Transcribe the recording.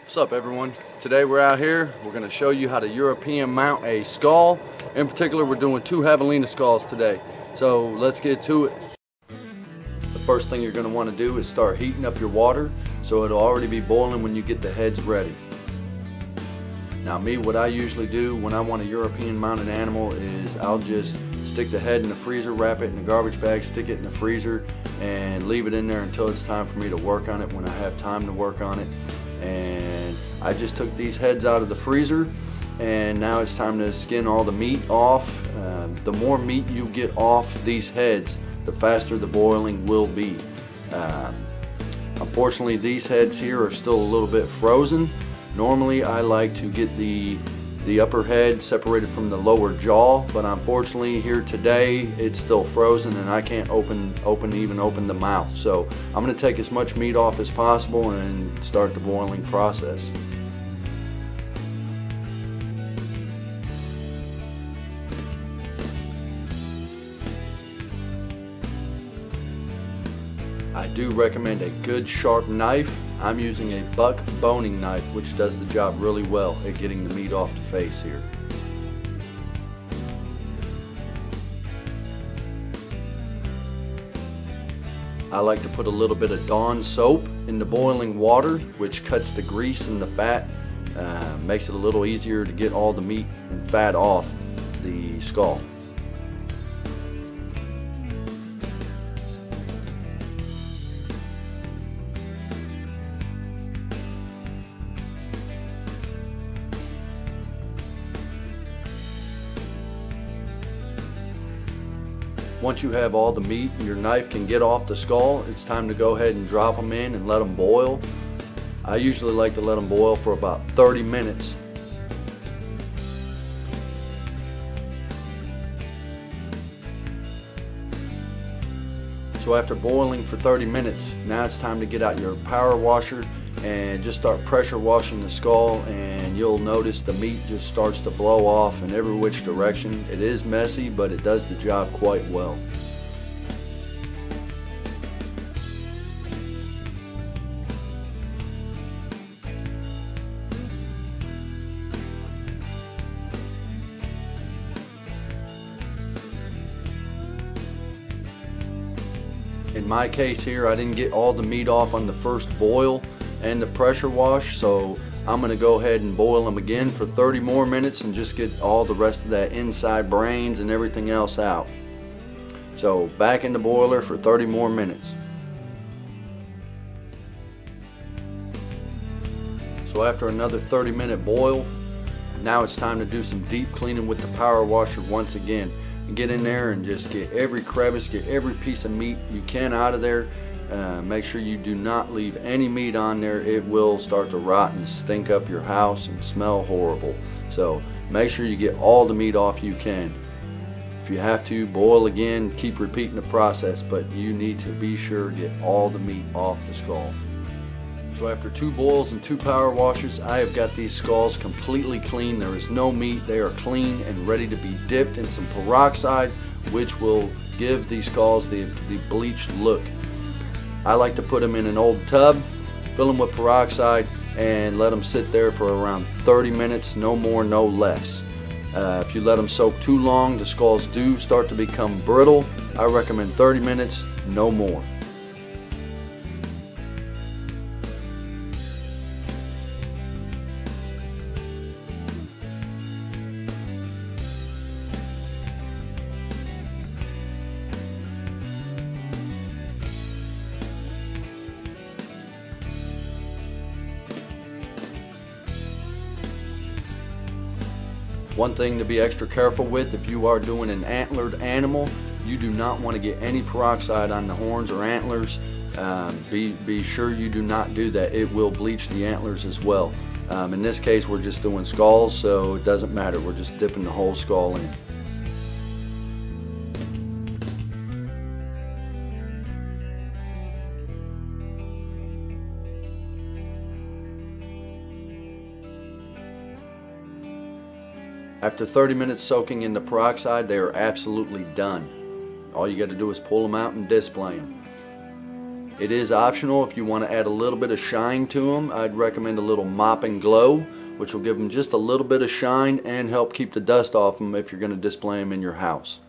What's up, everyone? Today we're out here. We're going to show you how to European mount a skull. In particular, we're doing 2 javelina skulls today. So let's get to it. The first thing you're going to want to do is start heating up your water so it'll already be boiling when you get the heads ready. Now me, what I usually do when I want a European mounted animal is I'll just stick the head in the freezer, wrap it in a garbage bag, stick it in the freezer, and leave it in there until it's time for me to work on it when I have time to work on it. And I just took these heads out of the freezer, and now it's time to skin all the meat off. The more meat you get off these heads, the faster the boiling will be. Unfortunately, these heads here are still a little bit frozen. Normally I like to get the upper head separated from the lower jaw, but unfortunately here today it's still frozen and I can't even open the mouth. So I'm going to take as much meat off as possible and start the boiling process. I do recommend a good sharp knife. I'm using a buck boning knife, which does the job really well at getting the meat off the face here. I like to put a little bit of Dawn soap in the boiling water, which cuts the grease and the fat, makes it a little easier to get all the meat and fat off the skull. Once you have all the meat your knife can get off the skull, it's time to go ahead and drop them in and let them boil. I usually like to let them boil for about 30 minutes. So after boiling for 30 minutes, now it's time to get out your power washer and just start pressure washing the skull, and you'll notice the meat just starts to blow off in every which direction. It is messy, but it does the job quite well. In my case here, I didn't get all the meat off on the first boil and the pressure wash, so I'm going to go ahead and boil them again for 30 more minutes and just get all the rest of that inside brains and everything else out. So back in the boiler for 30 more minutes. So after another 30-minute boil, now it's time to do some deep cleaning with the power washer once again. And get in there and just get every crevice, get every piece of meat you can out of there. Make sure you do not leave any meat on there. It will start to rot and stink up your house and smell horrible. So make sure you get all the meat off you can. If you have to boil again, keep repeating the process, but you need to be sure to get all the meat off the skull. So after 2 boils and 2 power washes, I have got these skulls completely clean. There is no meat. They are clean and ready to be dipped in some peroxide, which will give these skulls the bleached look. I like to put them in an old tub, fill them with peroxide, and let them sit there for around 30 minutes, no more, no less. If you let them soak too long, the skulls do start to become brittle. I recommend 30 minutes, no more. One thing to be extra careful with, if you are doing an antlered animal, you do not want to get any peroxide on the horns or antlers. Be sure you do not do that. It will bleach the antlers as well. In this case, we're just doing skulls, so it doesn't matter. We're just dipping the whole skull in. After 30 minutes soaking in the peroxide, they are absolutely done. All you got to do is pull them out and display them. It is optional if you want to add a little bit of shine to them. I'd recommend a little Mop and Glow, which will give them just a little bit of shine and help keep the dust off them if you're going to display them in your house.